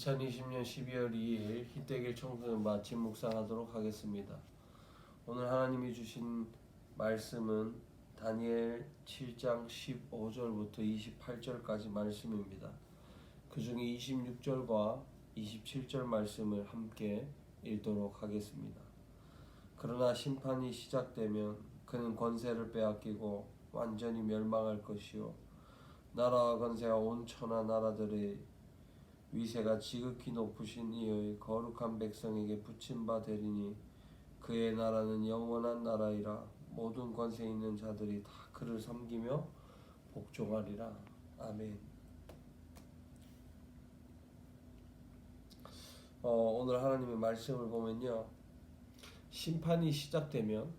2020년 12월 2일 희대길 청소년 마침 묵상하도록 하겠습니다. 오늘 하나님이 주신 말씀은 다니엘 7장 15절부터 28절까지 말씀입니다. 그 중에 26절과 27절 말씀을 함께 읽도록 하겠습니다. 그러나 심판이 시작되면 그는 권세를 빼앗기고 완전히 멸망할 것이요 나라와 권세와 온 천하 나라들의 위세가 지극히 높으신 이의 거룩한 백성에게 붙임 바 되리니 그의 나라는 영원한 나라이라. 모든 권세 있는 자들이 다 그를 섬기며 복종하리라. 아멘. 오늘 하나님의 말씀을 보면요, 심판이 시작되면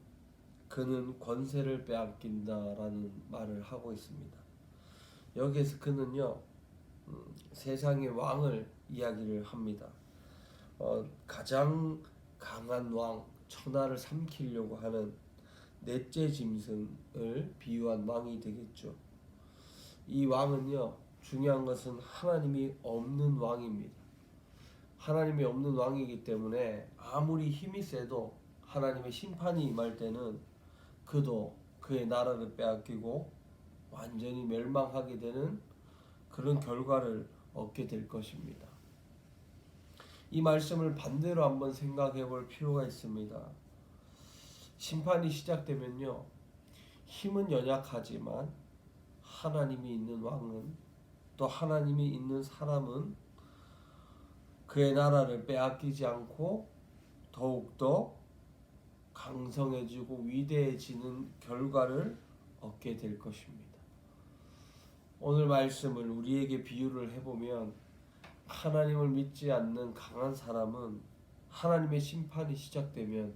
그는 권세를 빼앗긴다라는 말을 하고 있습니다. 여기에서 그는요, 세상의 왕을 이야기를 합니다. 가장 강한 왕, 천하를 삼키려고 하는 넷째 짐승을 비유한 왕이 되겠죠. 이 왕은요, 중요한 것은 하나님이 없는 왕입니다. 하나님이 없는 왕이기 때문에 아무리 힘이 세도 하나님의 심판이 임할 때는 그도 그의 나라를 빼앗기고 완전히 멸망하게 되는 그런 결과를 얻게 될 것입니다. 이 말씀을 반대로 한번 생각해 볼 필요가 있습니다. 심판이 시작되면요, 힘은 연약하지만 하나님이 있는 왕은, 또 하나님이 있는 사람은 그의 나라를 빼앗기지 않고 더욱더 강성해지고 위대해지는 결과를 얻게 될 것입니다. 오늘 말씀을 우리에게 비유를 해보면, 하나님을 믿지 않는 강한 사람은 하나님의 심판이 시작되면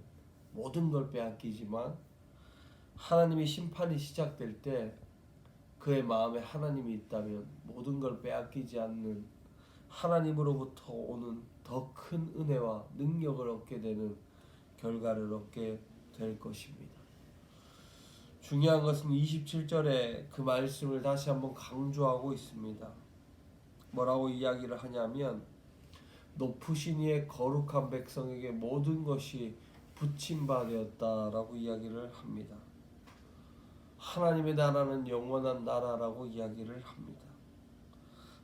모든 걸 빼앗기지만, 하나님의 심판이 시작될 때 그의 마음에 하나님이 있다면 모든 걸 빼앗기지 않는 하나님으로부터 오는 더 큰 은혜와 능력을 얻게 되는 결과를 얻게 될 것입니다. 중요한 것은 27절에 그 말씀을 다시 한번 강조하고 있습니다. 뭐라고 이야기를 하냐면, 높으신 이의 거룩한 백성에게 모든 것이 붙임 바 되었다라고 이야기를 합니다. 하나님의 나라는 영원한 나라라고 이야기를 합니다.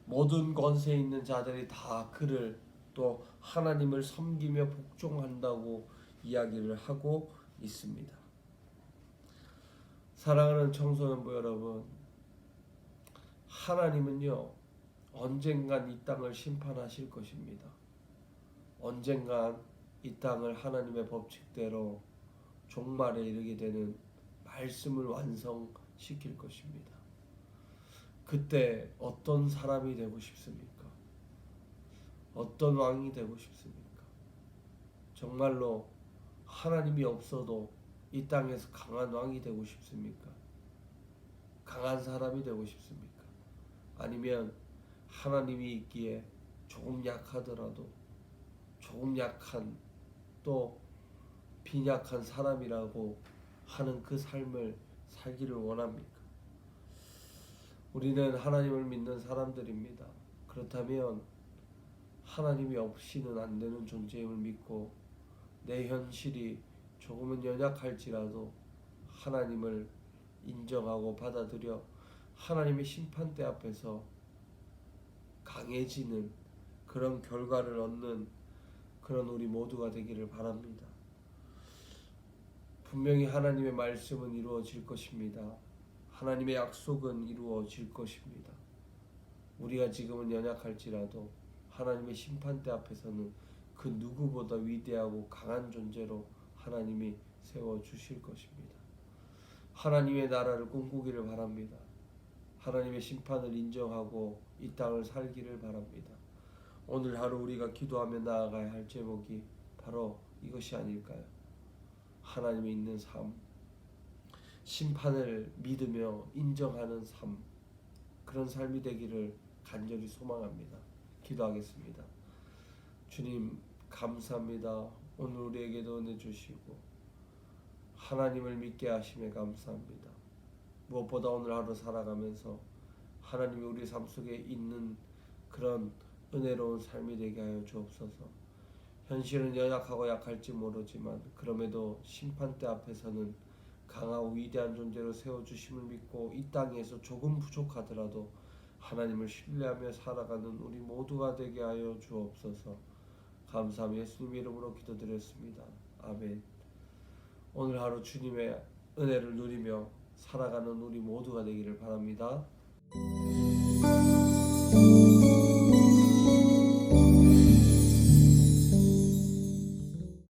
모든 권세 있는 자들이 다 그를, 또 하나님을 섬기며 복종한다고 이야기를 하고 있습니다. 사랑하는 청소년부 여러분, 하나님은요, 언젠간 이 땅을 심판하실 것입니다. 언젠간 이 땅을 하나님의 법칙대로 종말에 이르게 되는 말씀을 완성시킬 것입니다. 그때 어떤 사람이 되고 싶습니까? 어떤 왕이 되고 싶습니까? 정말로 하나님이 없어도 이 땅에서 강한 왕이 되고 싶습니까? 강한 사람이 되고 싶습니까? 아니면 하나님이 있기에 조금 약하더라도 조금 약한, 또 빈약한 사람이라고 하는 그 삶을 살기를 원합니까? 우리는 하나님을 믿는 사람들입니다. 그렇다면 하나님이 없이는 안 되는 존재임을 믿고, 내 현실이 조금은 연약할지라도 하나님을 인정하고 받아들여 하나님의 심판대 앞에서 강해지는 그런 결과를 얻는 그런 우리 모두가 되기를 바랍니다. 분명히 하나님의 말씀은 이루어질 것입니다. 하나님의 약속은 이루어질 것입니다. 우리가 지금은 연약할지라도 하나님의 심판대 앞에서는 그 누구보다 위대하고 강한 존재로 하나님이 세워주실 것입니다. 하나님의 나라를 꿈꾸기를 바랍니다. 하나님의 심판을 인정하고 이 땅을 살기를 바랍니다. 오늘 하루 우리가 기도하며 나아가야 할 제목이 바로 이것이 아닐까요? 하나님이 있는 삶, 심판을 믿으며 인정하는 삶, 그런 삶이 되기를 간절히 소망합니다. 기도하겠습니다. 주님, 감사합니다. 오늘 우리에게도 은혜 주시고 하나님을 믿게 하심에 감사합니다. 무엇보다 오늘 하루 살아가면서 하나님이 우리 삶 속에 있는 그런 은혜로운 삶이 되게 하여 주옵소서. 현실은 연약하고 약할지 모르지만 그럼에도 심판대 앞에서는 강하고 위대한 존재로 세워주심을 믿고 이 땅에서 조금 부족하더라도 하나님을 신뢰하며 살아가는 우리 모두가 되게 하여 주옵소서. 감사하며 예수님 이름으로 기도드렸습니다. 아멘. 오늘 하루 주님의 은혜를 누리며 살아가는 우리 모두가 되기를 바랍니다.